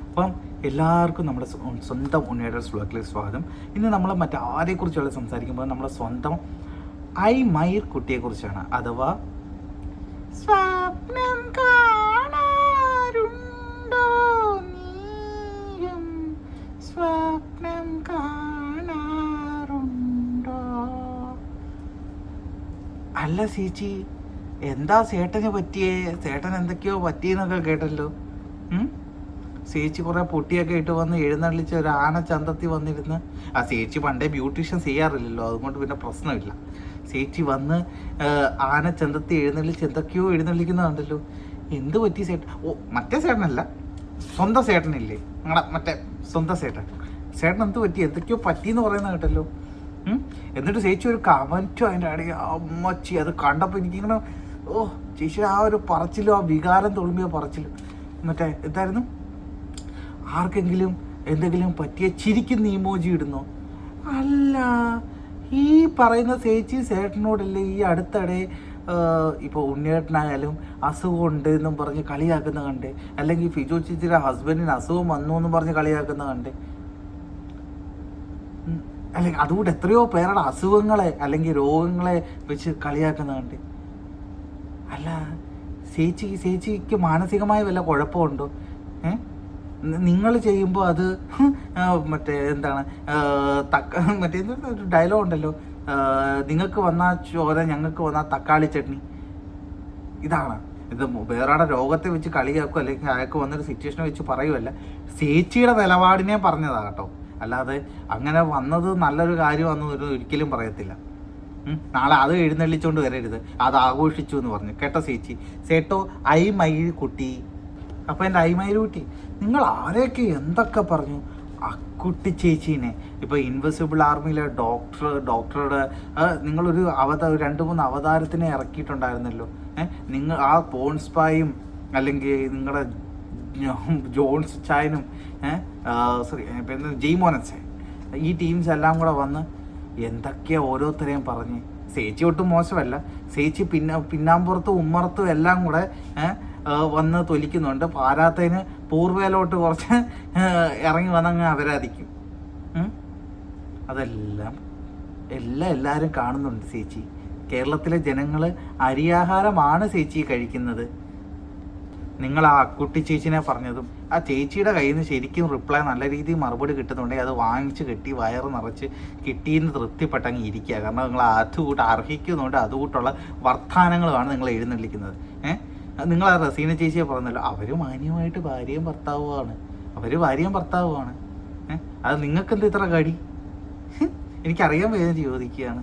അപ്പം എല്ലാവർക്കും നമ്മുടെ സ്വന്തം ഉണ്ണിയുടെ വ്ലോഗിലേക്ക് സ്വാഗതം. ഇന്ന് നമ്മൾ മറ്റാരെക്കുറിച്ചുള്ള സംസാരിക്കുമ്പോൾ നമ്മുടെ സ്വന്തം മൈർ കുട്ടിയെക്കുറിച്ചാണ്. അഥവാ സ്വപ്നം കാണാറുണ്ടോ നീയും, സ്വപ്നം കാണാറുണ്ടോ. അല്ല ചേച്ചി, എന്താ ചേട്ടന് പറ്റിയേ? ചേട്ടൻ എന്തൊക്കെയോ പറ്റിയെന്നൊക്കെ കേട്ടല്ലോ. ചേച്ചി കുറേ പൊട്ടിയൊക്കെ ഇട്ട് വന്ന് എഴുന്നള്ളിച്ച് ഒരു ആന ചന്തത്തി വന്നിരുന്ന്, ചേച്ചി പണ്ടേ ബ്യൂട്ടീഷ്യൻ ചെയ്യാറില്ലല്ലോ, അതുകൊണ്ട് പിന്നെ പ്രശ്നമില്ല. ചേച്ചി വന്ന് ആന ചന്തത്തി എഴുന്നള്ളിച്ച് എന്തൊക്കെയോ എഴുന്നള്ളിക്കുന്നതുണ്ടല്ലോ. എന്ത് പറ്റി ചേട്ടൻ? ഓ, മറ്റേ ചേട്ടനല്ല, സ്വന്തം ചേട്ടനില്ലേ, നിങ്ങളുടെ മറ്റേ സ്വന്തം ചേട്ടൻ. ചേട്ടൻ എന്ത് പറ്റി? എന്തൊക്കെയോ പറ്റിയെന്ന് പറയുന്നത് കേട്ടല്ലോ. എന്നിട്ട് ചേച്ചി ഒരു കമൻറ്റും അതിൻ്റെ അടിയിൽ അമ്മച്ചി, അത് കണ്ടപ്പോൾ എനിക്കിങ്ങനെ ചേച്ചി ആ ഒരു പറച്ചിലും ആ വികാരം തൊളുമ്പിയ പറച്ചിലും മറ്റേ എന്തായിരുന്നു, ആർക്കെങ്കിലും എന്തെങ്കിലും പറ്റിയ ചിരിക്കുന്ന ഇമോജി ഇടുന്നോ? അല്ല, ഈ പറയുന്ന ചേച്ചി ചേട്ടനോടല്ലേ ഈ അടുത്തിടെ ഇപ്പോൾ ഉണ്ണിയേട്ടനായാലും അസുഖമുണ്ട് എന്നും പറഞ്ഞ് കളിയാക്കുന്ന കണ്ടേ, അല്ലെങ്കിൽ ഫിജോ ചേച്ചിയുടെ ഹസ്ബൻഡിന് അസുഖം വന്നു എന്നും പറഞ്ഞ് കളിയാക്കുന്ന കണ്ടേ, അല്ലെങ്കിൽ അതുകൊണ്ട് എത്രയോ പേരുടെ അസുഖങ്ങളെ അല്ലെങ്കിൽ രോഗങ്ങളെ വെച്ച് കളിയാക്കുന്ന കണ്ടേ. അല്ല, ചേച്ചിക്ക് മാനസികമായ വല്ല കുഴപ്പമുണ്ടോ? നിങ്ങൾ ചെയ്യുമ്പോൾ അത് മറ്റേ എന്താണ് മറ്റേ ഒരു ഡയലോഗ് ഉണ്ടല്ലോ, നിങ്ങൾക്ക് വന്ന ചോര ഞങ്ങൾക്ക് വന്ന തക്കാളി ചട്നി. ഇതാണ് ഇത്. വേറെ രോഗത്തെ വെച്ച് കളിയാക്കും അല്ലെങ്കിൽ അയാൾക്ക് വന്നൊരു സിറ്റുവേഷനെ വെച്ച് പറയുമല്ല, ചേച്ചിയുടെ നിലപാടിനെ പറഞ്ഞതാണ് കേട്ടോ. അല്ലാതെ അങ്ങനെ വന്നത് നല്ലൊരു കാര്യമാണെന്ന് ഒരിക്കലും പറയത്തില്ല. നാളെ അത് എഴുന്നള്ളിച്ചുകൊണ്ട് വരരുത്, അത് ആഘോഷിച്ചു എന്ന് പറഞ്ഞു കേട്ടോ ചേച്ചി. ചേട്ടോ മൈർ കുട്ടി. അപ്പോൾ എൻ്റെ മൈർ കുട്ടി, നിങ്ങൾ ആരെയൊക്കെ എന്തൊക്കെ പറഞ്ഞു കുട്ടി ചേച്ചീനെ. ഇപ്പോൾ ഇൻവിസിബിൾ ആർമിയിലെ ഡോക്ടറുടെ നിങ്ങളൊരു 2-3 അവതാരത്തിനെ ഇറക്കിയിട്ടുണ്ടായിരുന്നല്ലോ. നിങ്ങൾ ആ പോൺസ്പായും അല്ലെങ്കിൽ നിങ്ങളുടെ ജോൺസ് ചായനും സോറി ജെയ്മോനച്ചായൻ, ഈ ടീംസ് എല്ലാം കൂടെ വന്ന് എന്തൊക്കെയാ ഓരോരുത്തരെയും പറഞ്ഞ്. ചേച്ചി ഒട്ടും മോശമല്ല, ചേച്ചി പിന്നാമ്പുറത്തും ഉമ്മറത്തും എല്ലാം കൂടെ വന്ന് തൊലിക്കുന്നുണ്ട്. പാരാത്തതിന് പൂർവയിലോട്ട് കുറച്ച് ഇറങ്ങി വന്നങ്ങ് അപരാധിക്കും. അതെല്ലാം എല്ലാവരും കാണുന്നുണ്ട് ചേച്ചി. കേരളത്തിലെ ജനങ്ങൾ അരിയാഹാരമാണ് ചേച്ചി കഴിക്കുന്നത്. നിങ്ങൾ ആ അക്കുട്ടി ചേച്ചിനെ പറഞ്ഞതും ആ ചേച്ചിയുടെ കയ്യിൽ നിന്ന് ശരിക്കും റിപ്ലൈ നല്ല രീതിയിൽ മറുപടി കിട്ടുന്നുണ്ടെങ്കിൽ അത് വാങ്ങിച്ച് കെട്ടി വയറ് നിറച്ച് കിട്ടിയെന്ന് തൃപ്തിപ്പെട്ടങ്ങ് ഇരിക്കുക. കാരണം നിങ്ങൾ അതുകൂട്ട് അർഹിക്കുന്നുണ്ട്, അതുകൂട്ടുള്ള വർത്തമാനങ്ങളുമാണ് നിങ്ങൾ എഴുന്നള്ളിക്കുന്നത്. നിങ്ങൾ ആ റസീന ചേച്ചിയെ പറഞ്ഞല്ലോ, അവർ മാന്യമായിട്ട് ഭാര്യയും ഭർത്താവുമാണ്. അത് നിങ്ങൾക്കെന്ത് ഇത്ര കടി? എനിക്കറിയാൻ വേദന ചോദിക്കുകയാണ്.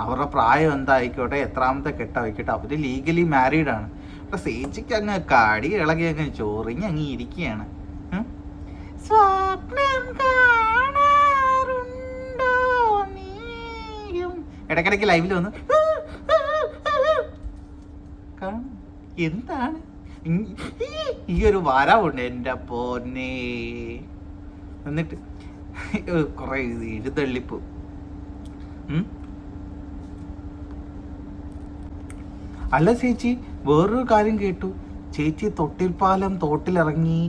അവരുടെ പ്രായം എന്തായിക്കോട്ടെ, എത്രാമത്തെ കെട്ടായിക്കോട്ടെ, അവർ ലീഗലി മാരീഡാണ്. അപ്പം ചേച്ചിക്ക് അങ്ങ് കടി ഇളകി അങ്ങ് ചോറിങ്ങി അങ്ങ് ഇരിക്കുകയാണ്. സ്വപ്നം കാണാറുണ്ടോ നീയും. ഇടയ്ക്കിടയ്ക്ക് ലൈവിൽ വന്ന് എന്താണ് ഈ ഒരു വരവുണ്ട് എൻ്റെ പൊന്നേ. എന്നിട്ട് കുറേ എഴുതള്ളിപ്പ്. അല്ല ചേച്ചി, വേറൊരു കാര്യം കേട്ടു. ചേച്ചി തോട്ടിലിറങ്ങി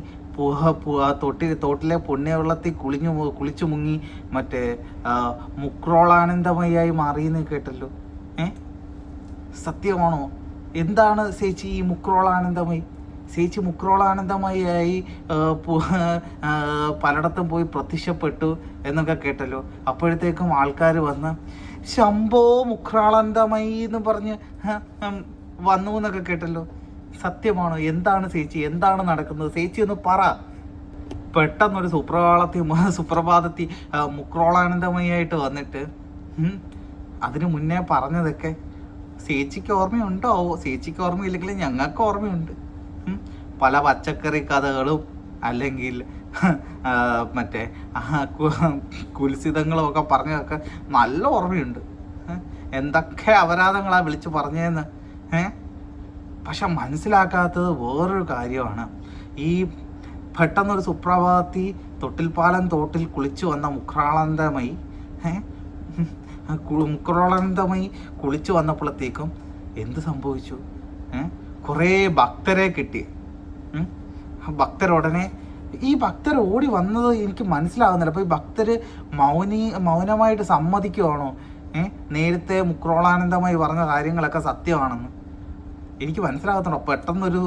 തോട്ടിലെ പുണ്യവെള്ളത്തിൽ കുളിച്ചു മുങ്ങി മറ്റേ മുക്രോളാനന്ദമയായി മാറിയെന്ന് കേട്ടല്ലോ. സത്യമാണോ? എന്താണ് ചേച്ചി ഈ മുക്രോളാനന്ദമയി? ചേച്ചി മുക്രോളാനന്ദമയായി പലയിടത്തും പോയി പ്രത്യക്ഷപ്പെട്ടു എന്നൊക്കെ കേട്ടല്ലോ. അപ്പോഴത്തേക്കും ആൾക്കാർ വന്ന് ശംഭോ മുക്രോളാനന്ദമയി എന്ന് പറഞ്ഞ് വന്നു എന്നൊക്കെ കേട്ടല്ലോ. സത്യമാണോ? എന്താണ് ചേച്ചി, എന്താണ് നടക്കുന്നത്? ചേച്ചി ഒന്ന് പറ. പെട്ടെന്നൊരു സുപ്രഭാതത്തിൽ മുക്രോളാനന്ദമയായിട്ട് വന്നിട്ട് അതിനു മുന്നേ പറഞ്ഞതൊക്കെ ചേച്ചിക്ക് ഓർമ്മയുണ്ടോ? ചേച്ചിക്ക് ഓർമ്മയില്ലെങ്കിലും ഞങ്ങൾക്ക് ഓർമ്മയുണ്ട്. പല പച്ചക്കറി കഥകളും അല്ലെങ്കിൽ മറ്റേ കുൽസിതങ്ങളും ഒക്കെ പറഞ്ഞതൊക്കെ നല്ല ഓർമ്മയുണ്ട്. എന്തൊക്കെ അപരാധങ്ങളാണ് വിളിച്ച് പറഞ്ഞതെന്ന്. പക്ഷെ മനസ്സിലാക്കാത്തത് വേറൊരു കാര്യമാണ്. ഈ പെട്ടെന്നൊരു സുപ്രഭാതത്തിൽ തോട്ടിൽ കുളിച്ചു വന്ന മുക്രോളാനന്ദമയി കുളിച്ചു വന്നപ്പോഴത്തേക്കും എന്ത് സംഭവിച്ചു? കുറേ ഭക്തരെ കിട്ടി. ഭക്തരുടനെ ഈ ഭക്തർ ഓടി വന്നത് എനിക്ക് മനസ്സിലാകുന്നില്ല. അപ്പോൾ ഈ ഭക്തർ മൗനമായിട്ട് സമ്മതിക്കുവാണോ നേരത്തെ മുക്രോളാനന്ദമായി പറഞ്ഞ കാര്യങ്ങളൊക്കെ സത്യമാണെന്ന്? എനിക്ക് മനസ്സിലാകത്തുണ്ടോ? പെട്ടെന്നൊരു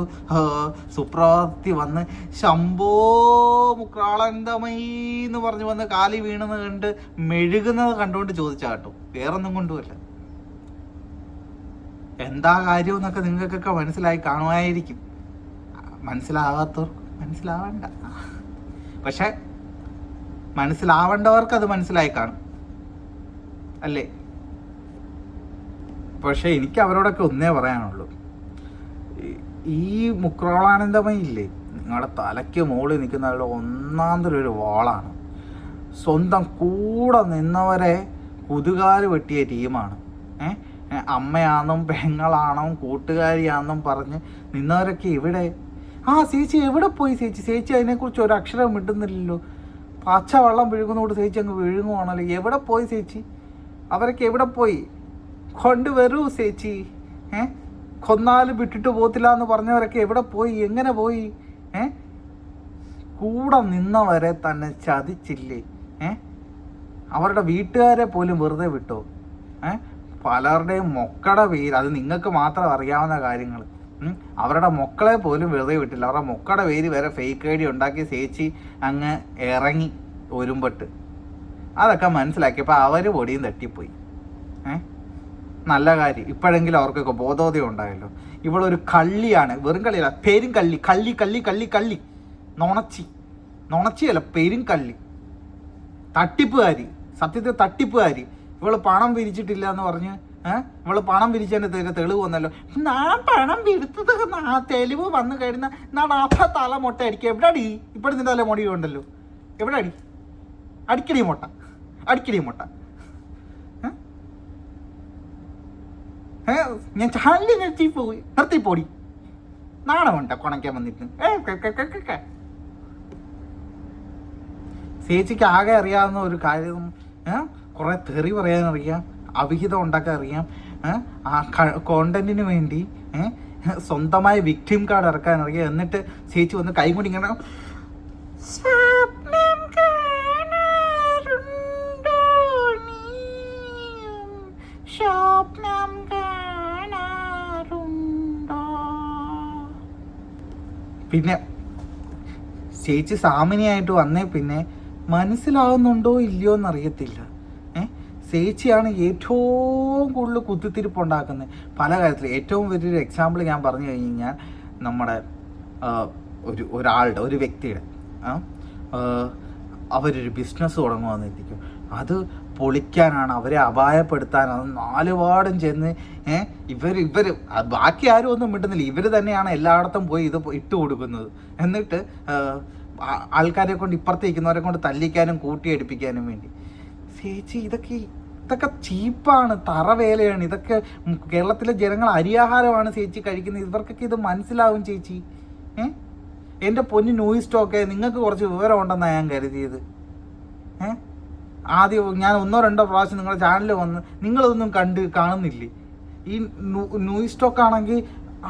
സുപ്രഭാതത്തിൽ വന്ന് ശംഭോ മുക്രാളാനന്ദമയി എന്ന് പറഞ്ഞു വന്ന് കാലി വീണെന്ന് കണ്ട് മെഴുകുന്നത് കണ്ടുകൊണ്ട് ചോദിച്ചാട്ടോ, വേറൊന്നും കൊണ്ടുമല്ല. എന്താ കാര്യമെന്നൊക്കെ നിങ്ങൾക്കൊക്കെ മനസ്സിലായി കാണുമായിരിക്കും. മനസ്സിലാകാത്തവർക്ക് മനസ്സിലാവണ്ട, പക്ഷെ മനസ്സിലാവേണ്ടവർക്ക് അത് മനസ്സിലായി കാണും അല്ലേ? പക്ഷെ എനിക്ക് അവരോടൊക്കെ ഒന്നേ പറയാനുള്ളൂ, ഈ മുക്രോളാനന്ദമയി ഇല്ലേ, നിങ്ങളുടെ തലയ്ക്ക് മുകളിൽ നിൽക്കുന്ന ഒന്നാന്തരൊരു വാളാണ്. സ്വന്തം കൂടെ നിന്നവരെ കുതുകാല് വെട്ടിയ ടീമാണ്. അമ്മയാണെന്നും പെങ്ങളാണെന്നും കൂട്ടുകാരിയാണെന്നും പറഞ്ഞ് നിന്നവരൊക്കെ ഇവിടെ. ചേച്ചി എവിടെ പോയി ചേച്ചി അതിനെക്കുറിച്ച് ഒരു അക്ഷരം വിട്ടുന്നില്ലല്ലോ. പച്ചവെള്ളം വിഴുകുന്നോട് ചേച്ചി അങ്ങ് വിഴുങ്ങുവാണല്ലോ. എവിടെ പോയി ചേച്ചി? അവരൊക്കെ എവിടെ പോയി? കൊണ്ടുവരൂ ചേച്ചി. കൊന്നാലും വിട്ടിട്ട് പോകത്തില്ല എന്ന് പറഞ്ഞവരൊക്കെ എവിടെ പോയി? എങ്ങനെ പോയി? കൂടെ നിന്നവരെ തന്നെ ചതിച്ചില്ലേ? അവരുടെ വീട്ടുകാരെ പോലും വെറുതെ വിട്ടോ? പലരുടെയും മക്കളുടെ പേര്, അത് നിങ്ങൾക്ക് മാത്രം അറിയാവുന്ന കാര്യങ്ങൾ, അവരുടെ മക്കളെ പോലും വെറുതെ വിട്ടില്ല. അവരുടെ മക്കളുടെ പേര് വരെ ഫേക്ക് ID ഉണ്ടാക്കി ചേച്ചി അങ്ങ് ഇറങ്ങി ഒരുമ്പെട്ട്. അതൊക്കെ മനസ്സിലാക്കിയപ്പോൾ അവർ പൊടിയും തട്ടിപ്പോയി. നല്ല കാര്യം, ഇപ്പോഴെങ്കിലും അവർക്കൊക്കെ ബോധോദയം ഉണ്ടായല്ലോ. ഇവളൊരു കള്ളിയാണ്, വെറും കള്ളിയല്ല, പേരും കള്ളി. കള്ളി കള്ളി കള്ളി കള്ളി നുണച്ചിയല്ല, പേരും കള്ളി. തട്ടിപ്പുകാരി, സത്യത്തിൽ തട്ടിപ്പുകാരി. ഇവള് പണം പിരിച്ചിട്ടില്ല എന്ന് പറഞ്ഞ് ഇവള് പണം പിരിച്ചതിൻ്റെ തെളിവ് വന്നല്ലോ. ഞാൻ പണം പിരിച്ചത് തെളിവ് വന്നു കഴിഞ്ഞാൽ നാളെ തല മുട്ട അടിക്കുക. എവിടെ അടി? ഇപ്പോഴും നിന്റെ തല മുടി ഉണ്ടല്ലോ, എവിടെ അടി? അടിക്കടി മുട്ട. ഞാൻ ചാലി നിർത്തിപ്പോടി. നാണമുണ്ട കുണയ്ക്കാൻ വന്നിട്ട്. ചേച്ചിക്ക് ആകെ അറിയാവുന്ന ഒരു കാര്യം, കുറേ തെറി പറയാനറിയാം, അവിഹിതം ഉണ്ടാക്കാൻ അറിയാം, ആ കോണ്ടന്റിന് വേണ്ടി സ്വന്തമായി വിക്ടിം കാർഡ് ഇറക്കാൻ അറിയാം. എന്നിട്ട് ചേച്ചി വന്ന് കൈമുടി ഇങ്ങനെ പിന്നെ ചേച്ചി സാമിനിയായിട്ട് വന്നേ പിന്നെ മനസ്സിലാവുന്നുണ്ടോ ഇല്ലയോ എന്നറിയത്തില്ല. ചേച്ചിയാണ് ഏറ്റവും കൂടുതൽ കുത്തിത്തിരിപ്പുണ്ടാക്കുന്നത് പല കാര്യത്തിൽ. ഏറ്റവും വലിയൊരു എക്സാമ്പിൾ ഞാൻ പറഞ്ഞു കഴിഞ്ഞാൽ നമ്മുടെ ഒരാളുടെ, ഒരു വ്യക്തിയുടെ അവരൊരു ബിസിനസ് തുടങ്ങുമെന്നിരിക്കും. അത് പൊളിക്കാനാണ്, അവരെ അപായപ്പെടുത്താനാണ് നാലുപാടും ചെന്ന് ഇവർ ബാക്കി ആരും ഒന്നും മിണ്ടുന്നില്ല. ഇവർ തന്നെയാണ് എല്ലായിടത്തും പോയി ഇത് ഇട്ട് കൊടുക്കുന്നത്. എന്നിട്ട് ആൾക്കാരെ കൊണ്ട് ഇപ്പുറത്തേക്കുന്നവരെ കൊണ്ട് തല്ലിക്കാനും കൂട്ടിയടിപ്പിക്കാനും വേണ്ടി. ചേച്ചി ഇതൊക്കെ ചീപ്പാണ്, തറവേലയാണ്. ഇതൊക്കെ കേരളത്തിലെ ജനങ്ങൾ അരിയാഹാരമാണ് ചേച്ചി കഴിക്കുന്നത്. ഇവർക്കൊക്കെ ഇത് മനസ്സിലാവും ചേച്ചി. എൻ്റെ പൊന്നു ന്യൂസ് സ്റ്റോക്കെ, നിങ്ങൾക്ക് കുറച്ച് വിവരം ഉണ്ടെന്നാണ് ഞാൻ കരുതിയത്. ആദ്യം ഞാൻ 1-2 പ്രാവശ്യം നിങ്ങളുടെ ചാനലിൽ വന്ന് നിങ്ങളതൊന്നും കാണുന്നില്ലേ? ഈ ന്യൂസ് സ്റ്റോക്ക് ആണെങ്കിൽ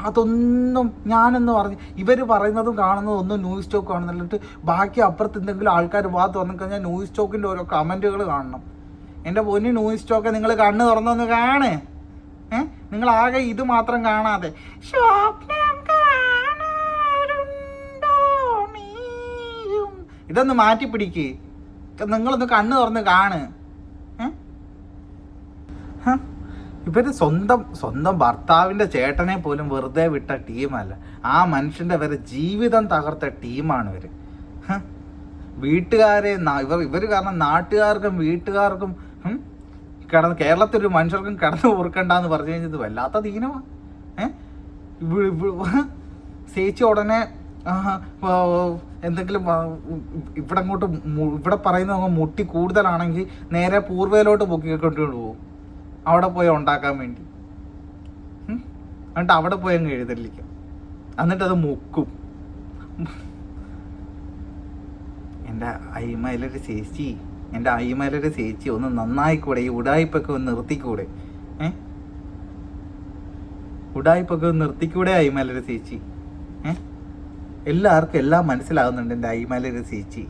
അതൊന്നും ഞാനെന്ന് പറഞ്ഞ് ഇവർ പറയുന്നതും കാണുന്നതും ഒന്നും ന്യൂസ് സ്റ്റോക്ക് കാണുന്നില്ലിട്ട് ബാക്കി അപ്പുറത്ത് എന്തെങ്കിലും ആൾക്കാർ ഭാഗത്ത് വന്നു കഴിഞ്ഞാൽ ന്യൂസ് സ്റ്റോക്കിൻ്റെ ഓരോ കമൻറ്റുകൾ കാണണം. എൻ്റെ പൊന്നി ന്യൂസ് സ്റ്റോക്കെ, നിങ്ങൾ കണ്ണ് തുറന്നൊന്ന് കാണ്. നിങ്ങൾ ആകെ ഇത് മാത്രം കാണാതെ ഇതൊന്ന് മാറ്റിപ്പിടിക്ക്. നിങ്ങളൊന്ന് കണ്ണ് തുറന്ന് കാണ്. ഇവര് സ്വന്തം ഭർത്താവിൻ്റെ ചേട്ടനെ പോലും വെറുതെ വിട്ട ടീമല്ല. ആ മനുഷ്യൻ്റെ വരെ ജീവിതം തകർത്ത ടീമാണ് ഇവർ. വീട്ടുകാരെ ഇവർ കാരണം നാട്ടുകാർക്കും വീട്ടുകാർക്കും കേരളത്തിലൊരു മനുഷ്യർക്കും കിടന്ന് ഓർക്കണ്ടെന്ന് പറഞ്ഞു കഴിഞ്ഞത് വല്ലാത്ത ദീനമാണ്. ചേച്ചി ഉടനെ എന്തെങ്കിലും ഇവിടെ പറയുന്ന മുട്ടി കൂടുതലാണെങ്കിൽ നേരെ പൂർവയിലോട്ട് പൊക്കിക്കൊണ്ട് പോകും, അവിടെ പോയി ഉണ്ടാക്കാൻ വേണ്ടി. എന്നിട്ട് അവിടെ പോയി അങ്ങ് എഴുതല്ലിക്കും, എന്നിട്ടത് മുക്കും. എൻ്റെ അയ്മയിലൊരു ചേച്ചി ഒന്ന് നന്നായിക്കൂടെ? ഈ ഉടായ്പൊക്കെ ഒന്ന് നിർത്തിക്കൂടെ? ഉടായ്പൊക്കെ ഒന്ന് നിർത്തിക്കൂടെ അയ്മയിലൊരു ചേച്ചി? എല്ലാവർക്കും എല്ലാം മനസ്സിലാകുന്നുണ്ട് എൻ്റെ ഐമലൊരു ചേച്ചി.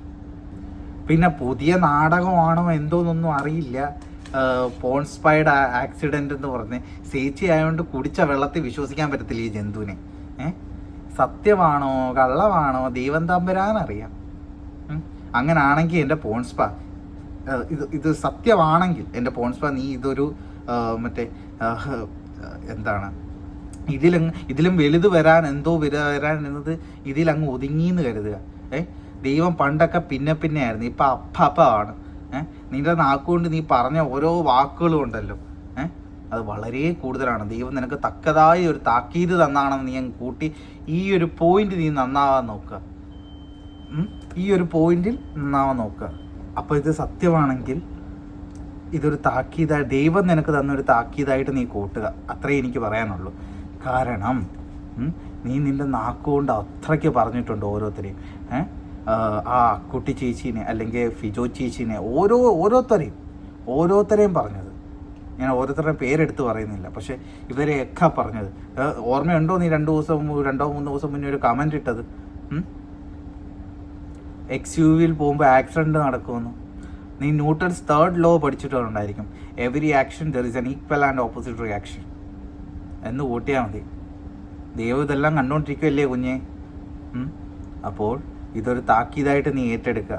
പിന്നെ പുതിയ നാടകമാണോ എന്തോന്നൊന്നും അറിയില്ല. പോൺസ്പൈഡ് ആക്സിഡൻ്റ് എന്ന് പറഞ്ഞ് ചേച്ചി ആയതുകൊണ്ട് കുടിച്ച വെള്ളത്തിൽ വിശ്വസിക്കാൻ പറ്റത്തില്ല ഈ ജന്തുവിനെ. സത്യമാണോ കള്ളമാണോ ദൈവം തമ്പുരാനറിയാം. അങ്ങനാണെങ്കിൽ എൻ്റെ പോൺസ്പ ഇത് സത്യമാണെങ്കിൽ എൻ്റെ പോൺസ്പ നീ ഇതൊരു മറ്റേ എന്താണ് ഇതിലും വലുത് വരാൻ വരാൻ എന്നത് ഇതിലങ്ങ് ഒതുങ്ങിയെന്ന് കരുതുക. ദൈവം പണ്ടൊക്കെ പിന്നെ ആയിരുന്നു, ഇപ്പം അപ്പമാണ്. നിന്റെ നാക്കുകൊണ്ട് നീ പറഞ്ഞ ഓരോ വാക്കുകളും ഉണ്ടല്ലോ, അത് വളരെ കൂടുതലാണ്. ദൈവം നിനക്ക് തക്കതായ ഒരു താക്കീത് തന്നാണെന്ന് നീ അങ്ങ് കൂട്ടി ഈ ഒരു പോയിന്റ് നീ നന്നാവാൻ നോക്കുക. ഈ ഒരു പോയിന്റിൽ നന്നാവാൻ നോക്കുക. അപ്പോൾ ഇത് സത്യമാണെങ്കിൽ ഇതൊരു താക്കീതായി ദൈവം നിനക്ക് തന്നൊരു താക്കീതായിട്ട് നീ കൂട്ടുക. അത്രേ എനിക്ക് പറയാനുള്ളൂ. കാരണം നീ നിൻ്റെ നാക്കുകൊണ്ട് അത്രയ്ക്ക് പറഞ്ഞിട്ടുണ്ട് ഓരോരുത്തരെയും. ആ കുട്ടി ചേച്ചീനെ അല്ലെങ്കിൽ ഫിജോ ചേച്ചീനെ ഓരോരുത്തരെയും പറഞ്ഞത്. ഞാൻ ഓരോരുത്തരുടെയും പേരെടുത്ത് പറയുന്നില്ല, പക്ഷേ ഇവരെയൊക്കെ പറഞ്ഞത് ഓർമ്മയുണ്ടോ? നീ 2-3 ദിവസം മുന്നേ ഒരു കമൻ്റ് ഇട്ടത്, XUV-യിൽ പോകുമ്പോൾ ആക്സിഡൻറ്റ് നടക്കുമെന്ന്. നീ ന്യൂട്ടൺസ് 3rd law പഠിച്ചിട്ടുണ്ടായിരിക്കും, every action there is an equal and opposite reaction എന്ന് കൂട്ടിയാൽ മതി. ദൈവം ഇതെല്ലാം കണ്ടുകൊണ്ടിരിക്കുമല്ലേ കുഞ്ഞെ. അപ്പോൾ ഇതൊരു താക്കീതായിട്ട് നീ ഏറ്റെടുക്കുക.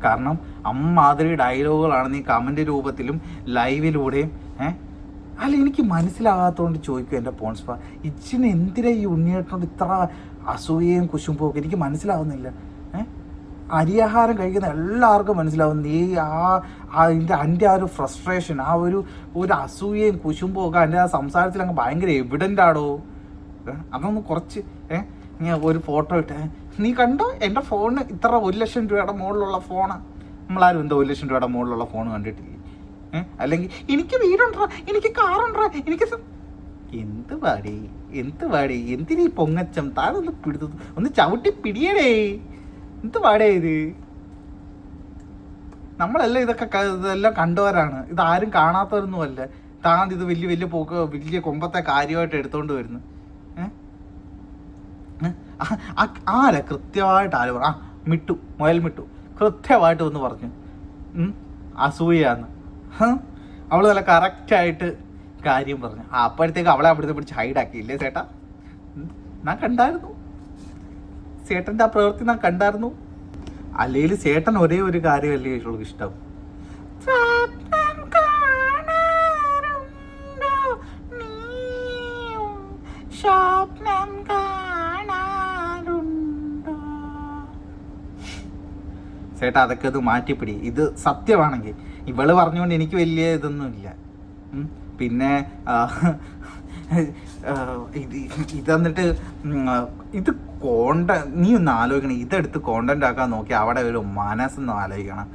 കാരണം അമ്മാതിരി ഡയലോഗുകളാണ് നീ കമൻ്റ് രൂപത്തിലും ലൈവിലൂടെയും. അല്ല, എനിക്ക് മനസ്സിലാകാത്തതുകൊണ്ട് ചോദിക്കും എൻ്റെ പോൺസ്പ, ഇച്ചിന് എന്തിനാ ഈ ഉണ്ണിയേട്ടനോട് ഇത്ര അസൂയയും കുശുമ്പും ഒക്കെ? എനിക്ക് മനസ്സിലാവുന്നില്ല. അരിയാഹാരം കഴിക്കുന്ന എല്ലാവർക്കും മനസ്സിലാവും നീ എൻ്റെ ആ ഒരു ഫ്രസ്ട്രേഷൻ, ആ ഒരു അസൂയയും കുശുമ്പും ഒക്കെ എൻ്റെ ആ സംസാരത്തിൽ അങ്ങ് ഭയങ്കര എവിഡൻ്റ് ആടോ. അതൊന്ന് കുറച്ച് ഞാൻ ഒരു ഫോട്ടോ ഇട്ടേ, നീ കണ്ടോ എൻ്റെ ഫോണ് ഇത്ര 1 ലക്ഷം രൂപയുടെ മുകളിലുള്ള ഫോണാണ്. നമ്മളാരും എന്തോ 1 ലക്ഷം രൂപയുടെ മുകളിലുള്ള ഫോൺ കണ്ടിട്ടില്ലേ? അല്ലെങ്കിൽ എനിക്ക് വീടുണ്ടോ, എനിക്ക് കാറുണ്ടോ, എനിക്ക് എന്ത് പാടി എന്തിനീ പൊങ്ങച്ചം? താനൊന്ന് പിടുത്തു, ഒന്ന് ചവിട്ടി പിടിയടേ. എന്ത് പാടേ ഇത്? നമ്മളെല്ലാം ഇതെല്ലാം കണ്ടവരാണ്, ഇതാരും കാണാത്തവരൊന്നുമല്ല. താൻ ഇത് വലിയ കൊമ്പത്തെ കാര്യമായിട്ട് എടുത്തോണ്ട് വരുന്നു. ആരാ കൃത്യമായിട്ട് ആര് പറഞ്ഞു? മുയൽ മിട്ടു കൃത്യമായിട്ട് ഒന്ന് പറഞ്ഞു അസൂയാന്ന്. അവൾ നല്ല കറക്റ്റായിട്ട് കാര്യം പറഞ്ഞു. അപ്പോഴത്തേക്ക് അവളെ അവിടുത്തെ പിടിച്ച് ഹൈഡാക്കിയില്ലേ ചേട്ടാ? ഞാൻ കണ്ടായിരുന്നു ചേട്ടൻ്റെ ആ പ്രവൃത്തി, ഞാൻ കണ്ടായിരുന്നു. അല്ലെങ്കിൽ ചേട്ടൻ ഒരേ ഒരു കാര്യമല്ലേ അവൾക്ക് ഇഷ്ടം? ചേട്ടാ അതൊക്കെ അത് മാറ്റിപ്പിടി. ഇത് സത്യമാണെങ്കിൽ ഇവള് പറഞ്ഞുകൊണ്ട് എനിക്ക് വലിയ ഇതൊന്നുമില്ല. പിന്നെ ഇതെന്നിട്ട് ഇത് നീ ഒന്ന് ആലോചിക്കണം, ഇതെടുത്ത് കോണ്ടന്റ് ആക്കാൻ നോക്കി അവിടെ ഒരു മനസ്സൊന്നും ആലോചിക്കണം.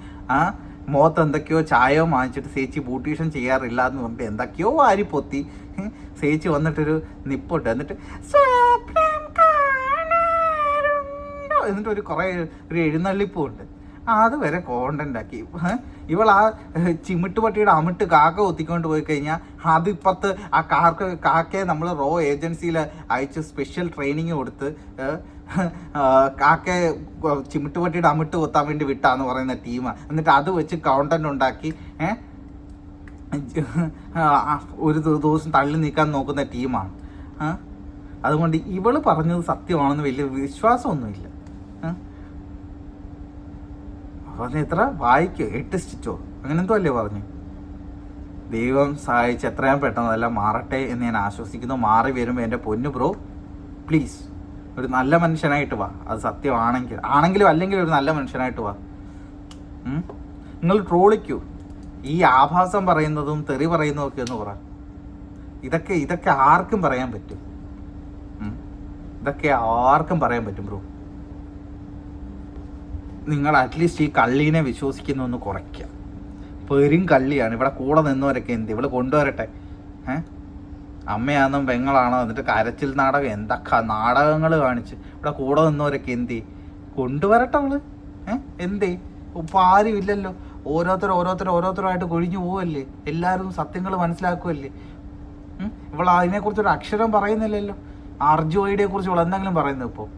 മുഖത്ത് എന്തൊക്കെയോ ചായയോ വാങ്ങിച്ചിട്ട് ചേച്ചി ബ്യൂട്ടീഷ്യൻ ചെയ്യാറില്ല എന്ന് പറഞ്ഞിട്ട് എന്തൊക്കെയോ വാരി പൊത്തി ചേച്ചി വന്നിട്ടൊരു നിപ്പോട്ട് എന്നിട്ട് ഒരു എഴുന്നള്ളിപ്പും ഉണ്ട്. അതുവരെ കോണ്ടന്റ് ആക്കി. ഇവൾ ആ ചിമിട്ടുപട്ടിയുടെ അമിട്ട് കാക്ക ഒത്തിക്കൊണ്ട് പോയി കഴിഞ്ഞാൽ അതിപ്പത്ത് ആ കാക്കയെ നമ്മൾ റോ ഏജൻസിയിൽ അയച്ച് സ്പെഷ്യൽ ട്രെയിനിങ് കൊടുത്ത് കാക്കയെ ചിമിട്ടുപട്ടിയുടെ അമിട്ട് കൊത്താൻ വേണ്ടി വിട്ടാന്ന് പറയുന്ന ടീമാണ്. എന്നിട്ട് അത് വെച്ച് കോണ്ടന്റ് ഉണ്ടാക്കി ഒരു ദിവസം തള്ളി നീക്കാൻ നോക്കുന്ന ടീമാണ്. അതുകൊണ്ട് ഇവള് പറഞ്ഞത് സത്യമാണെന്ന് വലിയ വിശ്വാസമൊന്നുമില്ല. പറഞ്ഞ എത്ര വായിക്കോ 8 സ്റ്റിച്ചോ അങ്ങനെ എന്തോ അല്ലേ പറഞ്ഞു. ദൈവം സഹായിച്ച് എത്രയും പെട്ടെന്ന് അതെല്ലാം മാറട്ടെ എന്ന് ഞാൻ ആശ്വസിക്കുന്നു. മാറി വരുമ്പോൾ എൻ്റെ പൊന്നു ബ്രോ പ്ലീസ് ഒരു നല്ല മനുഷ്യനായിട്ട് വാ. അത് സത്യമാണെങ്കിലും അല്ലെങ്കിൽ ഒരു നല്ല മനുഷ്യനായിട്ട് വാ. നിങ്ങൾ ട്രോളിക്കൂ, ഈ ആഭാസം പറയുന്നതും തെറി പറയുന്നതും ഒക്കെ ഒന്ന് പറ. ഇതൊക്കെ ആർക്കും പറയാൻ പറ്റും. ഇതൊക്കെ ആർക്കും പറയാൻ പറ്റും ബ്രോ. നിങ്ങൾ അറ്റ്ലീസ്റ്റ് ഈ കള്ളീനെ വിശ്വസിക്കുന്നൊന്ന് കുറയ്ക്കുക. പെരും കള്ളിയാണ്. ഇവിടെ കൂടെ നിന്നവരൊക്കെ എന്ത് ഇവിടെ കൊണ്ടുവരട്ടെ. അമ്മയാണെന്നും പെങ്ങളാണോ എന്നിട്ട് കരച്ചിൽ നാടകം എന്തൊക്കെ നാടകങ്ങൾ കാണിച്ച് ഇവിടെ കൂടെ നിന്നവരൊക്കെ എന്ത് കൊണ്ടുവരട്ടെ അവള്. എന്തേ ഇപ്പം ആരും ഇല്ലല്ലോ. ഓരോരുത്തരായിട്ട് കൊഴിഞ്ഞു പോവല്ലേ. എല്ലാവരും സത്യങ്ങൾ മനസ്സിലാക്കുമല്ലേ. ഇവൾ അതിനെക്കുറിച്ചൊരു അക്ഷരം പറയുന്നില്ലല്ലോ. RJOID കുറിച്ച് ഇവൾ എന്തെങ്കിലും പറയുന്നത് ഇപ്പോൾ?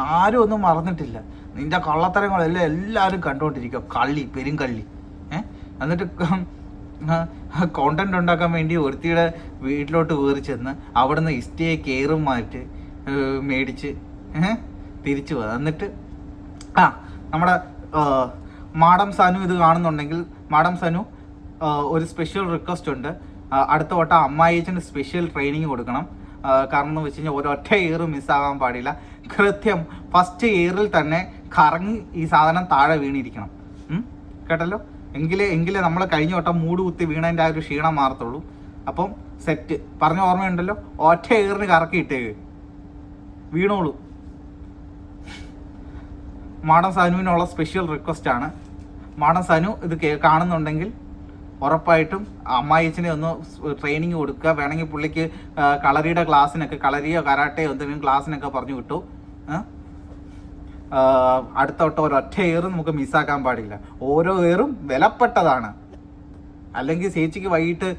ആരും ഒന്നും മറന്നിട്ടില്ല. നിന്റെ കള്ളത്തരങ്ങളെല്ലാം എല്ലാവരും കണ്ടുകൊണ്ടിരിക്കുക. പെരുങ്കള്ളി. എന്നിട്ട് കോണ്ടന്റ് ഉണ്ടാക്കാൻ വേണ്ടി ഒരുത്തിയുടെ വീട്ടിലോട്ട് കയറി ചെന്ന് അവിടുന്ന് ഇസ്റ്റേ കെയറും മാറ്റി മേടിച്ച് തിരിച്ചു പോകാം. എന്നിട്ട് നമ്മുടെ മാഡം സനു ഇത് കാണുന്നുണ്ടെങ്കിൽ, മാഡം സനു ഒരു സ്പെഷ്യൽ റിക്വസ്റ്റ് ഉണ്ട്. അടുത്ത വട്ടം അമ്മായിച്ചന് സ്പെഷ്യൽ ട്രെയിനിങ് കൊടുക്കണം. കാരണം എന്ന് വെച്ച് കഴിഞ്ഞാൽ ഒരൊറ്റ ഇയർ മിസ്സാകാൻ പാടില്ല. കൃത്യം ഫസ്റ്റ് ഇയറിൽ തന്നെ കറങ്ങി ഈ സാധനം താഴെ വീണിരിക്കണം. കേട്ടല്ലോ? എങ്കിലേ നമ്മൾ കഴിഞ്ഞ വട്ടം മൂട് കുത്തി വീണതിൻ്റെ ആ ഒരു ക്ഷീണം മാറത്തുള്ളൂ. അപ്പം സെറ്റ് പറഞ്ഞ ഓർമ്മയുണ്ടല്ലോ, ഒറ്റ ഇയറിന് കറക്കി ഇട്ടേക്ക്, വീണോളൂ. മാഡം സനുവിനുള്ള സ്പെഷ്യൽ റിക്വസ്റ്റ് ആണ്. മാഡം സനു ഇത് കാണുന്നുണ്ടെങ്കിൽ ഉറപ്പായിട്ടും അമ്മായിച്ചനെ ഒന്ന് ട്രെയിനിങ് കൊടുക്കുക. വേണമെങ്കിൽ പുള്ളിക്ക് കളരിയുടെ ക്ലാസ്സിനൊക്കെ, കളരിയോ കരാട്ടയോ എന്തെങ്കിലും ക്ലാസ്സിനൊക്കെ പറഞ്ഞു വിട്ടു. അടുത്ത വട്ടം ഒരൊറ്റ ഇയറും നമുക്ക് മിസ്സാക്കാൻ പാടില്ല. ഓരോ ഇയറും വിലപ്പെട്ടതാണ്. അല്ലെങ്കിൽ ചേച്ചിക്ക് വൈകിട്ട്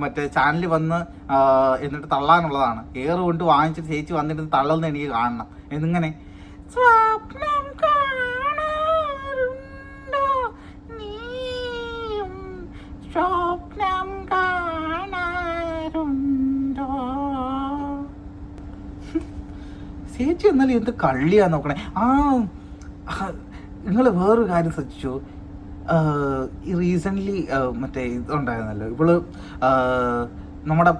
മറ്റേ ചാനലിൽ വന്ന് എന്നിട്ട് തള്ളാനുള്ളതാണ്. ഇയർ കൊണ്ട് വാങ്ങിച്ചിട്ട് ചേച്ചി വന്നിട്ട് തള്ളുന്ന എനിക്ക് കാണണം. എന്നിങ്ങനെ സ്വപ്നം കാണാറുണ്ടോ നീയും, സ്വപ്നം കാണാറുണ്ടോ. ചേച്ചി എന്നാലും എന്ത് കള്ളിയാ നോക്കണേ. നിങ്ങൾ വേറൊരു കാര്യം ശ്രദ്ധിച്ചു, റീസെൻ്റ്ലി മറ്റേ ഇതുണ്ടായിരുന്നല്ലോ, ഇവള് നമ്മുടെ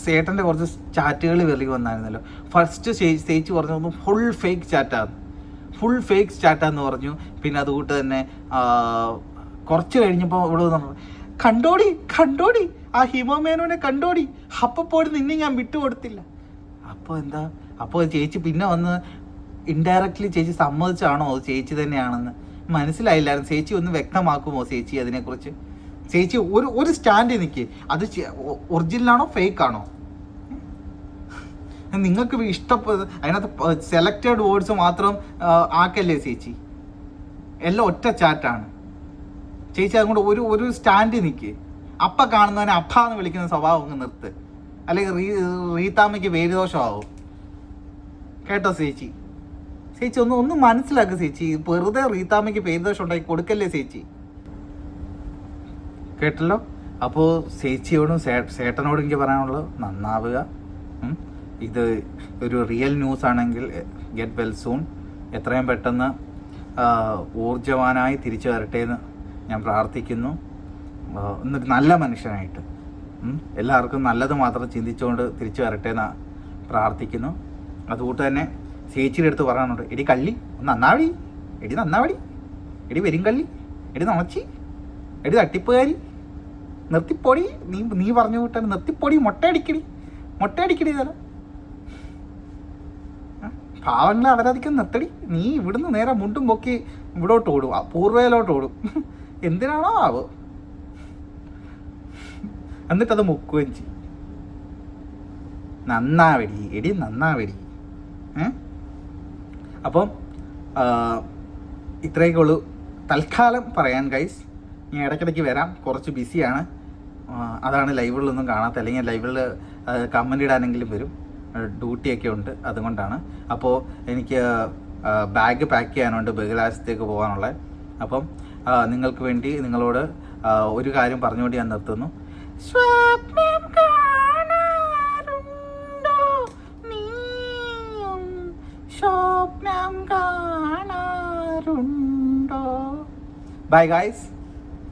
സേട്ടൻ്റെ കുറച്ച് ചാറ്റുകൾ വെറി വന്നായിരുന്നല്ലോ. ഫസ്റ്റ് ചേച്ചി പറഞ്ഞു ഫുൾ ഫേക്ക് ചാറ്റാന്ന് പറഞ്ഞു. പിന്നെ അതുകൂട്ട് തന്നെ കുറച്ച് കഴിഞ്ഞപ്പോൾ ഇവിടെ കണ്ടോടി ആ ഹിമമേനോനെ കണ്ടോടി, അപ്പം പോയി നിന്നെ ഞാൻ വിട്ടുകൊടുത്തില്ല. അപ്പോൾ ചേച്ചി പിന്നെ വന്ന് ഇൻഡയറക്റ്റ്ലി ചേച്ചി സമ്മതിച്ചാണോ അത് ചേച്ചി തന്നെയാണെന്ന് മനസ്സിലായില്ലായിരുന്നു. ചേച്ചി ഒന്ന് വ്യക്തമാക്കുമോ ചേച്ചി അതിനെക്കുറിച്ച്? ചേച്ചി ഒരു സ്റ്റാൻഡ് നിൽക്ക്, അത് ഒറിജിനലാണോ ഫേക്കാണോ? നിങ്ങൾക്ക് ഇഷ്ടപ്പെട്ട അതിനകത്ത് സെലക്റ്റഡ് വേർഡ്സ് മാത്രം ആക്കല്ലേ ചേച്ചി. എല്ലാം ഒറ്റ ചാറ്റാണ് ചേച്ചി. അതുകൊണ്ട് ഒരു സ്റ്റാൻഡ് നിൽക്ക്. അപ്പം കാണുന്നതിനെ അപ്പാന്ന് വിളിക്കുന്ന സ്വഭാവം അങ്ങ് നിർത്ത്, അല്ലെങ്കിൽ റീത്താമ്മയ്ക്ക് പേരുദോഷമാവും. കേട്ടോ ചേച്ചി? ഒന്ന് മനസ്സിലാക്കുക ചേച്ചി. വെറുതെ റീത്താമ്മയ്ക്ക് പേരുദോഷം ഉണ്ടാക്കി കൊടുക്കല്ലേ ചേച്ചി. കേട്ടല്ലോ? അപ്പോൾ ചേച്ചിയോടും ചേട്ടനോടും എനിക്ക് പറയാനുള്ളത്, നന്നാവുക. ഇത് ഒരു റിയൽ ന്യൂസ് ആണെങ്കിൽ ഗെറ്റ് വെൽ സൂൺ. എത്രയും പെട്ടെന്ന് ഊർജ്ജവാനായി തിരിച്ചു വരട്ടെ എന്ന് ഞാൻ പ്രാർത്ഥിക്കുന്നു. എന്നിട്ട് നല്ല മനുഷ്യനായിട്ട് എല്ലാവർക്കും നല്ലത് മാത്രം ചിന്തിച്ചുകൊണ്ട് തിരിച്ചു വരട്ടെ എന്ന് പ്രാർത്ഥിക്കുന്നു. അതുകൊണ്ട് തന്നെ ചേച്ചിയുടെ അടുത്ത് പറയാനുണ്ട്, എടി കള്ളി നന്നാവടി, എടി വെരിങ്കള്ളി, എടി നമച്ചി, എടി തട്ടിപ്പുകാരി, നിർത്തിപ്പൊടി. നീ പറഞ്ഞു വിട്ടാൽ നിർത്തിപ്പൊടി, മൊട്ടയടിക്കടി ഇതല്ല പാവങ്ങളെ അവരധികം നിർത്തടി. നീ ഇവിടുന്ന് നേരെ മുണ്ടും പൊക്കി ഇവിടോട്ട് ഓടും, പൂർവയിലോട്ട് ഓടും. എന്തിനാണോ ആവോ? എന്നിട്ടത് മുക്കുകയും ചെയ്യും. നന്നാവടി. അപ്പം ഇത്രയൊക്കെ ഉള്ളൂ തൽക്കാലം പറയാൻ ഗൈസ്. ഞാൻ ഇടയ്ക്കിടയ്ക്ക് വരാം, കുറച്ച് ബിസിയാണ്. അതാണ് ലൈവുകളിലൊന്നും കാണാത്ത, അല്ലെങ്കിൽ ലൈവിൽ കമൻ്റ് ഇടാനെങ്കിലും വരും. ഡ്യൂട്ടിയൊക്കെ ഉണ്ട്, അതുകൊണ്ടാണ്. അപ്പോൾ എനിക്ക് ബാഗ് പാക്ക് ചെയ്യാനുണ്ട് ബംഗ്ലാദേശത്തേക്ക് പോകാനുള്ളത്. അപ്പം നിങ്ങൾക്ക് വേണ്ടി നിങ്ങളോട് ഒരു കാര്യം പറഞ്ഞുകൊണ്ട് ഞാൻ നിർത്തുന്നു. സ്വപ്നം കാണാറുണ്ടോ നീയും, സ്വപ്നം കാണാറുണ്ടോ. Bye guys.